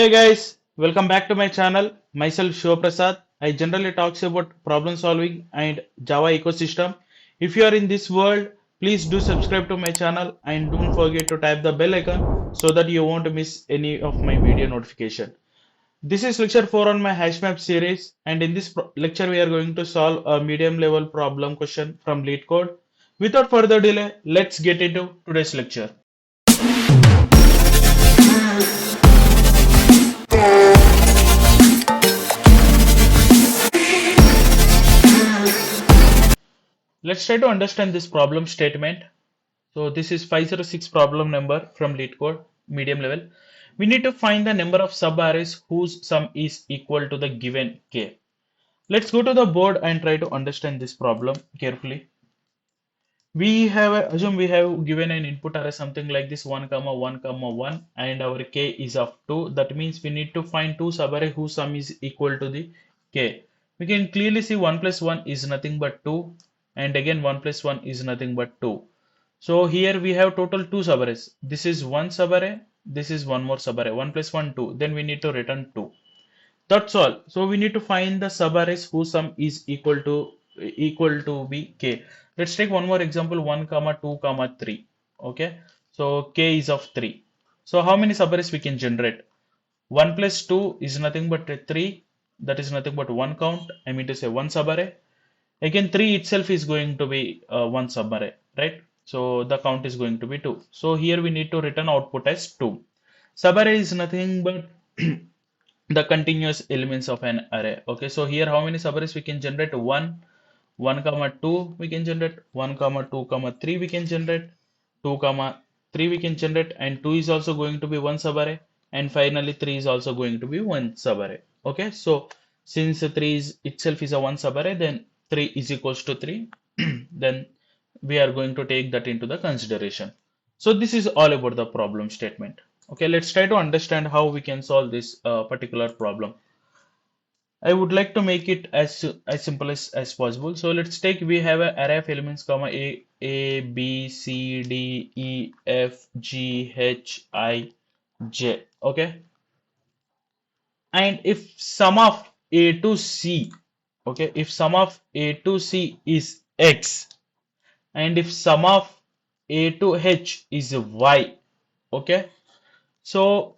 Hey guys, welcome back to my channel. Myself Shiva Prasad. I generally talks about problem solving and Java ecosystem. If you are in this world, please do subscribe to my channel and don't forget to tap the bell icon so that you won't miss any of my video notification. This is lecture 4 on my hashmap series, and in this lecture we are going to solve a medium level problem question from lead code. Without further delay, let's get into today's lecture. Let's try to understand this problem statement. So this is 506 problem number from lead code, medium level. We need to find the number of subarrays whose sum is equal to the given k. Let's go to the board and try to understand this problem carefully. Assume we have given an input array something like this 1 comma 1 comma 1 and our k is of 2. That means we need to find two subarray whose sum is equal to the k. We can clearly see 1 plus 1 is nothing but 2 and again 1 plus 1 is nothing but 2. So here we have total two subarrays. This is one subarray, this is one more subarray. 1 plus 1 2. Then we need to return 2. That's all. So we need to find the subarrays whose sum is equal to be k. Let's take one more example 1 comma 2 comma 3. Okay. So k is of 3. So how many subarrays we can generate? 1 plus 2 is nothing but 3. That is nothing but one count. I mean to say one subarray. Again 3 itself is going to be one subarray, right? So the count is going to be 2. So here we need to return output as 2. Subarray is nothing but the continuous elements of an array. Okay, so here how many subarrays we can generate? 1, 1 comma 2 we can generate, 1 comma 2 comma 3 we can generate, 2 comma 3 we can generate, and 2 is also going to be one subarray, and finally 3 is also going to be one subarray. Okay, so since 3 is itself is a one subarray, then 3 is equals to 3. Then we are going to take that into the consideration. So this is all about the problem statement. Okay, let's try to understand how we can solve this particular problem. I would like to make it as simple as possible. So let's take, we have an array of elements comma a b c d e f g h I j. Okay, and if sum of a to c, okay, if sum of a to c is x, and if sum of a to h is y, okay, so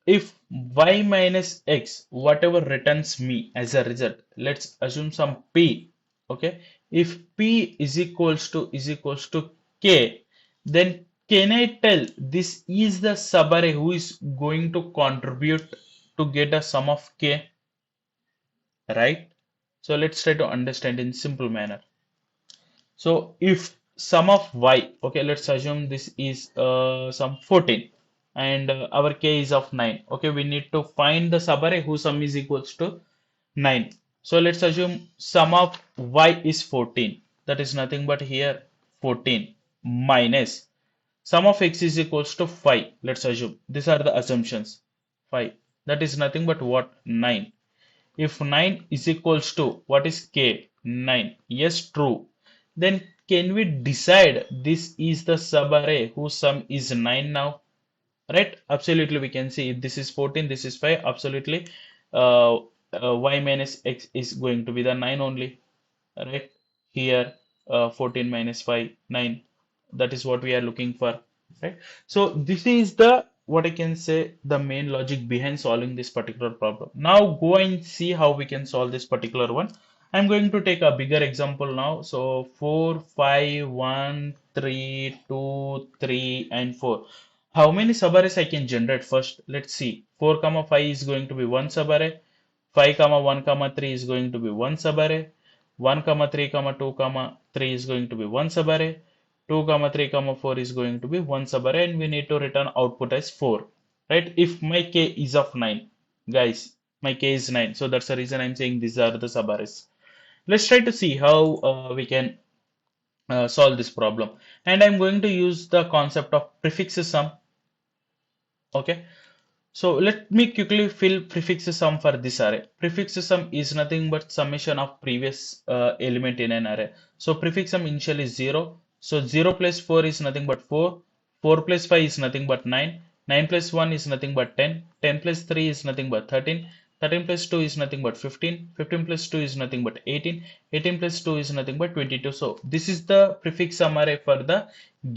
if y minus x, whatever returns me as a result, let's assume some p, okay, if p is equals to k, then can I tell this is the subarray who is going to contribute to get a sum of k, right? So let's try to understand in simple manner. So if sum of y, okay, let's assume this is some 14 and our k is of 9. Okay, we need to find the subarray whose sum is equals to 9. So let's assume sum of y is 14. That is nothing but here 14 minus sum of x is equals to 5. Let's assume these are the assumptions. 5. That is nothing but what? 9. If 9 is equals to what is k? 9. Yes, true. Then can we decide this is the subarray whose sum is 9 now? Right? Absolutely, we can see if this is 14, this is 5. Absolutely, y minus x is going to be the 9 only. Right? Here, 14 minus 5, 9. That is what we are looking for. Right? So this is the what I can say the main logic behind solving this particular problem. Now go and see how we can solve this particular one. I'm going to take a bigger example now. So 4, 5, 1, 3, 2, 3, and 4. How many subarrays I can generate first? Let's see. 4 comma 5 is going to be one subarray. 5 comma 1 comma 3 is going to be one subarray. 1 comma 3 comma 2 comma 3 is going to be one subarray. 2 comma 3 comma 4 is going to be one subarray, and we need to return output as 4, right? If my k is of 9, guys, my k is 9, so that's the reason I'm saying these are the subarrays. Let's try to see how we can solve this problem, and I'm going to use the concept of prefix sum. Okay, so let me quickly fill prefix sum for this array. Prefix sum is nothing but summation of previous element in an array. So prefix sum initially is 0. So 0 plus 4 is nothing but 4. 4 plus 5 is nothing but 9. 9 plus 1 is nothing but 10. 10 plus 3 is nothing but 13. 13 plus 2 is nothing but 15. 15 plus 2 is nothing but 18. 18 plus 2 is nothing but 22. So this is the prefix sum array for the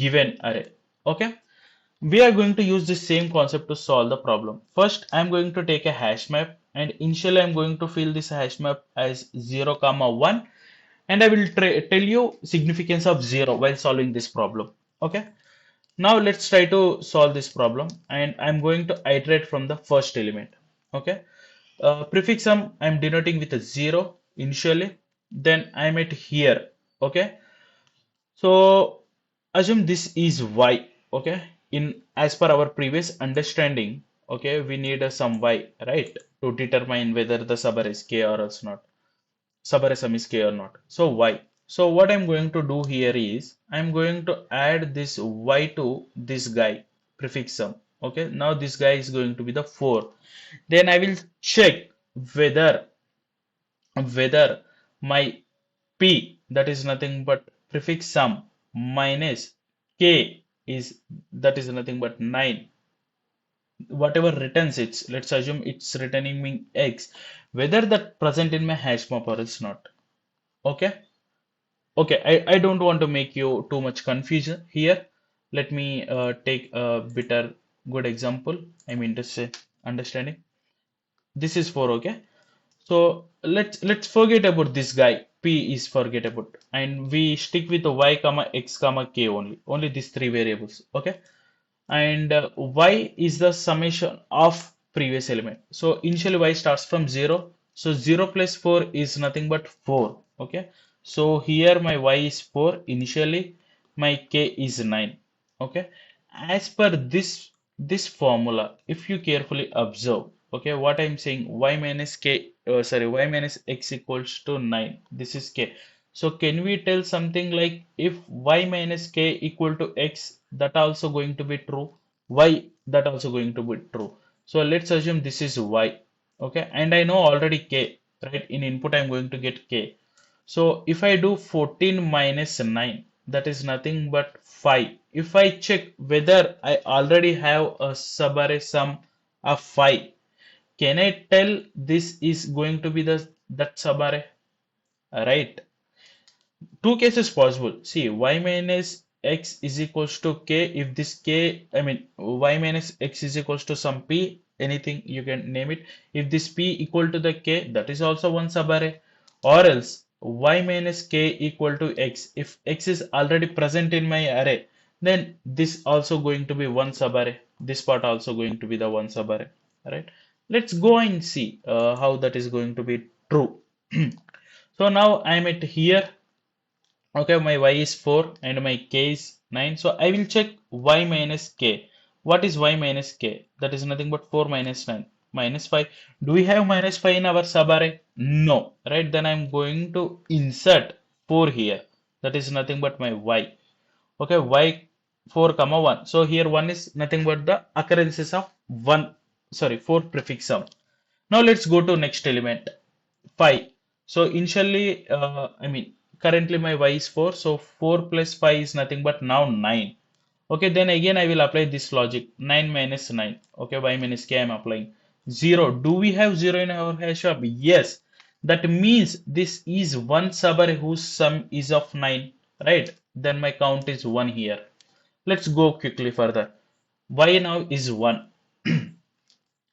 given array. Okay. We are going to use the same concept to solve the problem. First, I'm going to take a hash map, and initially I'm going to fill this hash map as 0, comma 1, and I will tell you significance of 0 while solving this problem. Okay. Now let's try to solve this problem, and I'm going to iterate from the first element. Okay. Prefix sum I'm denoting with a 0 initially, then I'm at here. Okay. So assume this is y. Okay. In as per our previous understanding, okay, we need some y, right, to determine whether the subarray is k or else not. Subarray sum is k or not. So y. So what I'm going to do here is I'm going to add this y to this guy prefix sum. Okay. Now this guy is going to be the 4. Then I will check whether my p, that is nothing but prefix sum, minus k is, that is nothing but 9, whatever returns it's, let's assume it's returning me x, whether that present in my hash map or else not. Okay. Okay, I don't want to make you too much confusion here. Let me take a better good example. I mean to say understanding. This is 4. Okay. So let's forget about this guy. P is forget about, and we stick with the y comma x comma k only. Only these three variables. Okay. And y is the summation of previous element. So initially y starts from 0. So 0 plus 4 is nothing but 4. Okay. So here my y is 4 initially, my k is 9. Okay. As per this formula, if you carefully observe, okay, what I'm saying, y minus k, y minus x equals to 9. This is k. So can we tell something like if y minus k equal to x, that also going to be true? Y, that also going to be true. So let's assume this is y. Okay, and I know already k, right? In input I'm going to get k. So if I do 14 minus 9, that is nothing but 5. If I check whether I already have a subarray sum of 5, can I tell this is going to be that subarray? Right? Two cases possible. See, y minus x is equals to k. If this k, I mean, y minus x is equals to some p, anything you can name it. If this p equal to the k, that is also one subarray. Or else y minus k equal to x. If x is already present in my array, then this also going to be one subarray. This part also going to be the one subarray. Right? Let's go and see how that is going to be true. So now I'm at here. Okay, my y is 4 and my k is 9. So I will check y minus k. What is y minus k? That is nothing but 4 minus 9 minus 5. Do we have minus 5 in our subarray? No. Right? Then I'm going to insert 4 here. That is nothing but my y. Okay, y 4 comma 1. So here 1 is nothing but the occurrences of 4 prefix sum. Now let's go to next element, 5. So initially, currently my y is 4. So 4 plus 5 is nothing but now 9. Okay, then again I will apply this logic. 9 minus 9. Okay, y minus k I am applying. 0. Do we have 0 in our hash map? Yes. That means this is one subarray whose sum is of 9. Right? Then my count is 1 here. Let's go quickly further. Y now is 1.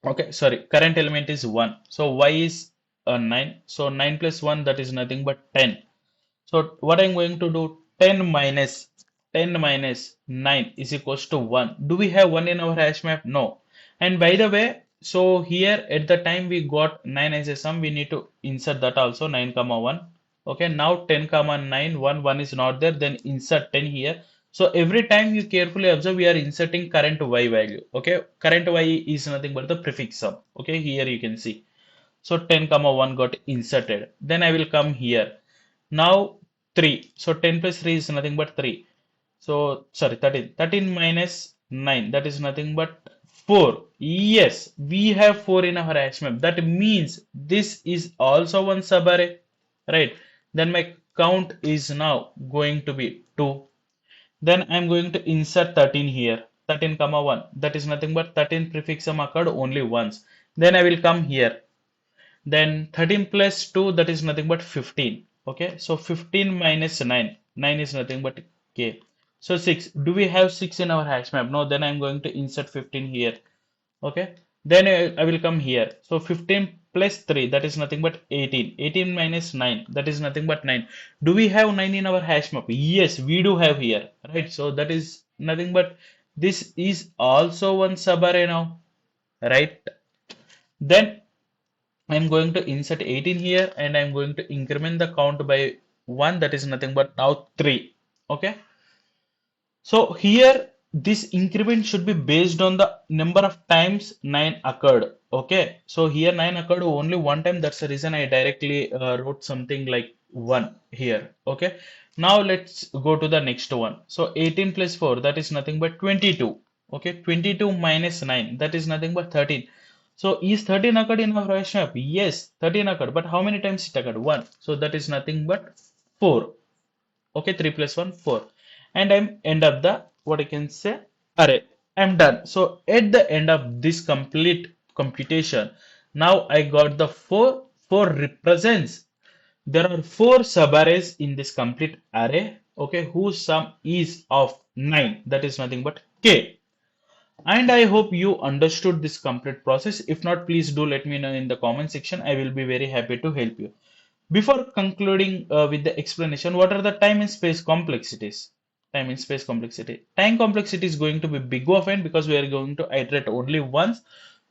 Okay, sorry, current element is 1. So y is 9. So 9 plus 1, that is nothing but 10. So what I'm going to do, 10 minus 9 is equals to 1. Do we have 1 in our hash map? No. And by the way, so here at the time we got 9 as a sum, we need to insert that also, 9 comma 1. Okay, now 10 comma 9, 1 is not there, then insert 10 here. So every time you carefully observe, we are inserting current y value. Okay, current y is nothing but the prefix sum. Okay, here you can see. So 10 comma 1 got inserted. Then I will come here. Now 3. So 10 plus 3 is nothing but 3. So sorry, 13. 13 minus 9, that is nothing but 4. Yes, we have 4 in our hash map. That means this is also one subarray. Right? Then my count is now going to be 2. Then I'm going to insert 13 here. 13 comma 1, that is nothing but 13 prefix sum occurred only once. Then I will come here. Then 13 plus 2, that is nothing but 15. Okay, so 15 minus 9. 9 is nothing but k. So 6. Do we have 6 in our hash map? No, then I'm going to insert 15 here. Okay, then I will come here. So 15 plus 3, that is nothing but 18. 18 minus 9, that is nothing but 9. Do we have 9 in our hash map? Yes, we do have here, right? So that is nothing but this is also one subarray now, right? Then I'm going to insert 18 here and I'm going to increment the count by 1, that is nothing but now 3. Okay, so here this increment should be based on the number of times 9 occurred. Okay, so here 9 occurred only one time. That's the reason I directly wrote something like 1 here. Okay, now let's go to the next one. So 18 plus 4, that is nothing but 22. Okay, 22 minus 9, that is nothing but 13. So is 13 occurred in our hash map? Yes, 13 occurred. But how many times it occurred? 1. So that is nothing but 4. Okay, 3 plus 1, 4. And I'm end up the, what I can say, array. I'm done. So at the end of this complete computation, now I got the 4. 4 represents, there are 4 subarrays in this complete array, okay, whose sum is of 9. That is nothing but k. And I hope you understood this complete process. If not, please do let me know in the comment section. I will be very happy to help you. Before concluding with the explanation, what are the time and space complexities? Time and space complexity. Time complexity is going to be big of n because we are going to iterate only once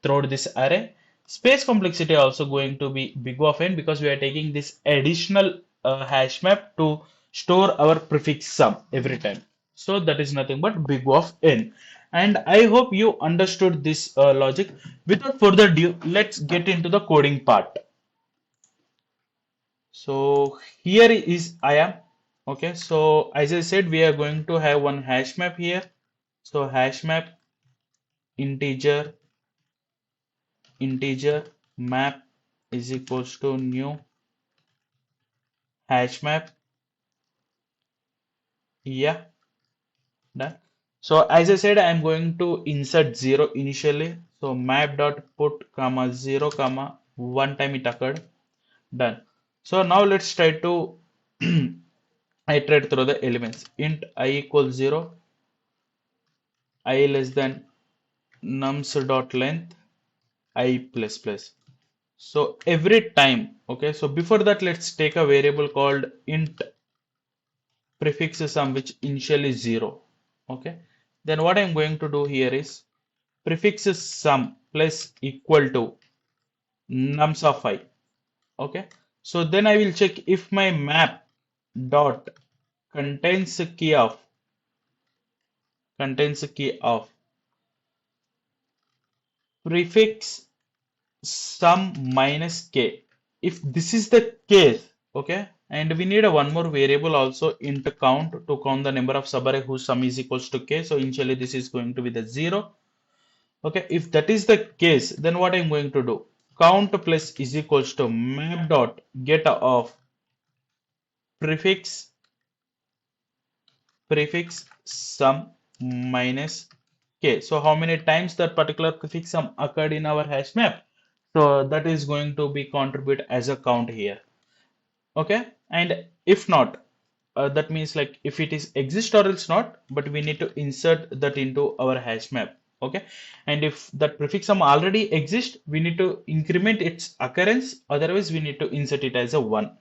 throughout this array. Space complexity also going to be big of n because we are taking this additional hash map to store our prefix sum every time. So that is nothing but big of n. And I hope you understood this logic. Without further ado, let's get into the coding part. So here is I am. Okay, so as I said, we are going to have one hash map here. So hash map integer map is equals to new hash map. Yeah, done. So as I said, I'm going to insert 0 initially. So map dot put comma 0 comma 1 time it occurred. Done. So now let's try to iterate through the elements. Int I equals 0, I less than nums dot length, I plus plus. So every time, okay, so before that, let's take a variable called int prefix sum, which initially is 0. Okay, then what I'm going to do here is prefix sum plus equal to nums of I. Okay, so then I will check if my map dot contains a key of prefix sum minus k. If this is the case, okay, and we need a one more variable also int count to count the number of subarray whose sum is equals to k. So initially this is going to be the 0. Okay, if that is the case, then what I'm going to do, count plus is equals to map dot get of prefix sum minus k. So how many times that particular prefix sum occurred in our hash map? So that is going to be contribute as a count here. Okay, and if not, that means like if it is exist or else not, but we need to insert that into our hash map. Okay, and if that prefix sum already exists, we need to increment its occurrence, otherwise we need to insert it as a 1.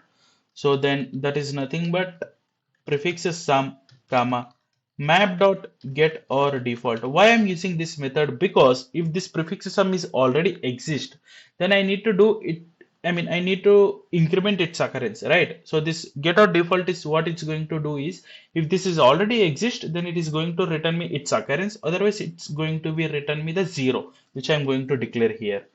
So then that is nothing but prefix sum comma map dot get or default. Why I'm using this method? Because if this prefix sum is already exist, then I need to do it, I need to increment its occurrence, right? So this get or default is what it's going to do is, if this is already exist, then it is going to return me its occurrence. Otherwise, it's going to be return me the 0, which I'm going to declare here.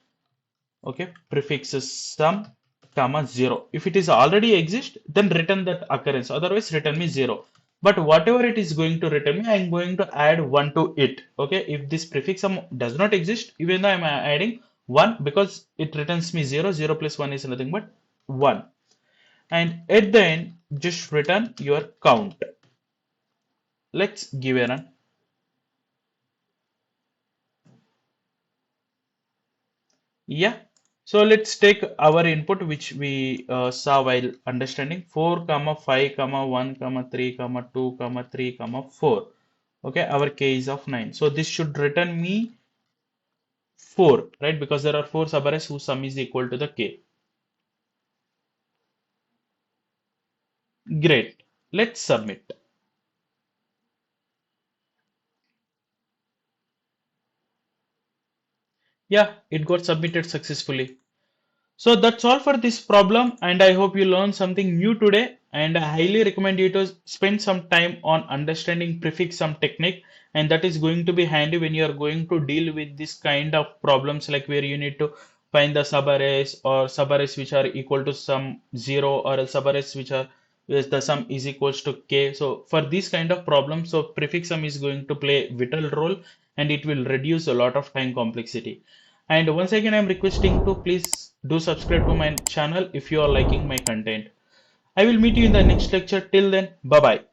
Okay, prefix sum comma 0. If it is already exist, then return that occurrence. Otherwise, return me 0. But whatever it is going to return me, I'm going to add 1 to it. Okay, if this prefix sum does not exist, even though I'm adding 1, because it returns me 0, 0 plus 1 is nothing but 1. And at the end, just return your count. Let's give a run. Yeah. So let's take our input which we saw while understanding 4 comma 5 comma 1 comma 3 comma 2 comma 3 comma 4. Okay, our k is of 9. So this should return me 4, right? Because there are 4 subarrays whose sum is equal to the k. Great. Let's submit. Yeah, it got submitted successfully. So that's all for this problem, and I hope you learned something new today. And I highly recommend you to spend some time on understanding prefix sum technique, and that is going to be handy when you are going to deal with this kind of problems, like where you need to find the subarrays or subarrays which are equal to some zero, or else subarrays which are yes, the sum is equals to k. So for this kind of problems, so prefix sum is going to play vital role, and it will reduce a lot of time complexity. And once again, I'm requesting to please do subscribe to my channel if you are liking my content. I will meet you in the next lecture. Till then, bye bye.